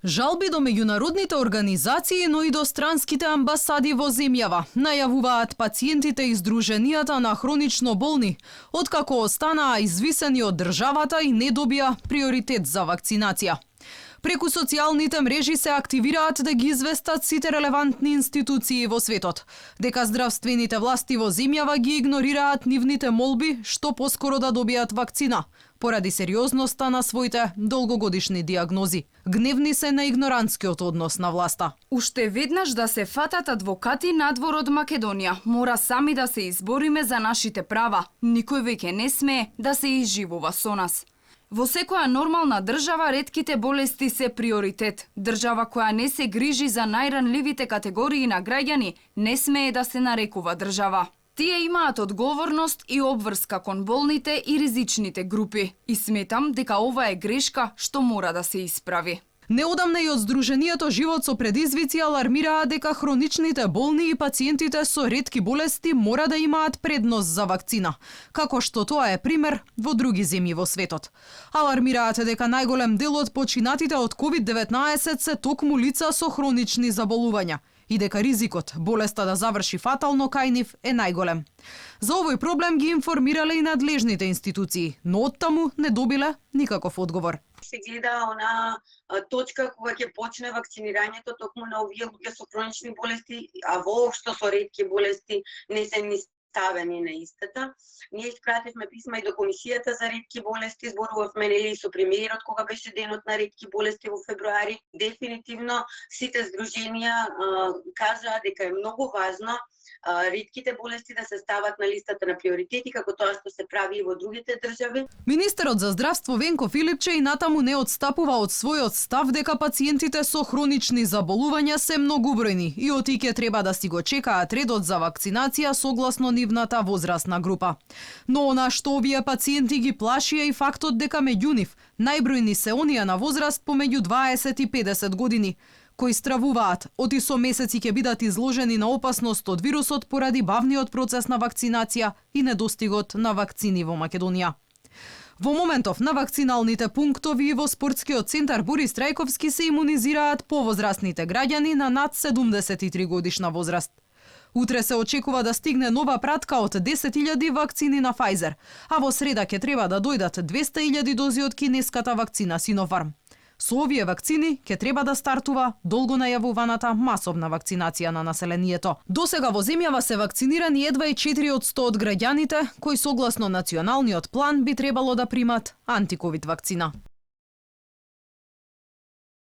Жалби до меѓународните организации, но и до странските амбасади во земјава, најавуваат пациентите и здруженијата на хронично болни, откако останаа извисени од државата и не добија приоритет за вакцинација. Преку социјалните мрежи се активираат да ги известат сите релевантни институции во светот, дека здравствените власти во земјава ги игнорираат нивните молби што поскоро да добијат вакцина, поради сериозноста на своите долгогодишни диагнози. Гневни се на игнорантскиот однос на власта. Уште веднаш да се фатат адвокати надвор од Македонија. Мора сами да се избориме за нашите права. Никој веќе не смее да се изживува со нас. Во секоја нормална држава ретките болести се приоритет. Држава која не се грижи за најранливите категории на граѓани не смее да се нарекува држава. Тие имаат одговорност и обврска кон болните и ризичните групи. И сметам дека ова е грешка што мора да се исправи. Неодамна и од Сдруженијето Живот со предизвици алармираа дека хроничните болни и пациентите со ретки болести мора да имаат предност за вакцина, како што тоа е пример во други земји во светот. Алармираат дека најголем дел од починатите од COVID-19 се токму лица со хронични заболувања и дека ризикот болеста да заврши фатално кај нив е најголем. За овој проблем ги информирале и надлежните институции, но оттаму не добиле никаков одговор. Се гледа она точка кога ќе почне вакцинирањето токму на овие луѓе со хронични болести, а воопшто со ретки болести не се ни ставени на истата. Ние испративме писма и до Комисијата за ретки болести, зборувавме нели со премиерот кога беше денот на ретки болести во февруари. Дефинитивно сите здруженија кажаа дека е многу важно ретките болести да се стават на листата на приоритети, како тоа што се прави и во другите држави. Министерот за здравство Венко Филипче и натаму не отстапува од својот став дека пациентите со хронични заболувања се многубројни и отиќе треба да си го чекаат редот за вакцинација согласно нивната возрастна група. Но она што овие пациенти ги плаши е и фактот дека меѓу нив најбројни се оние на возраст помеѓу 20 и 50 години, кои стравуваат оти со месеци ќе бидат изложени на опасност од вирусот поради бавниот процес на вакцинација и недостигот на вакцини во Македонија. Во моментов на вакциналните пунктови и во спортскиот центар Борис Трајковски се имунизираат повозрастните граѓани на над 73 годишна возраст. Утре се очекува да стигне нова пратка од 10.000 вакцини на Pfizer, а во среда ќе треба да дојдат 200.000 дози од кинеската вакцина Sinopharm. Со овие вакцини ќе треба да стартува долго најавуваната масовна вакцинација на населението. Досега во земјава се вакцинирани едва и 4% од граѓаните кои согласно националниот план би требало да примат антиковид вакцина.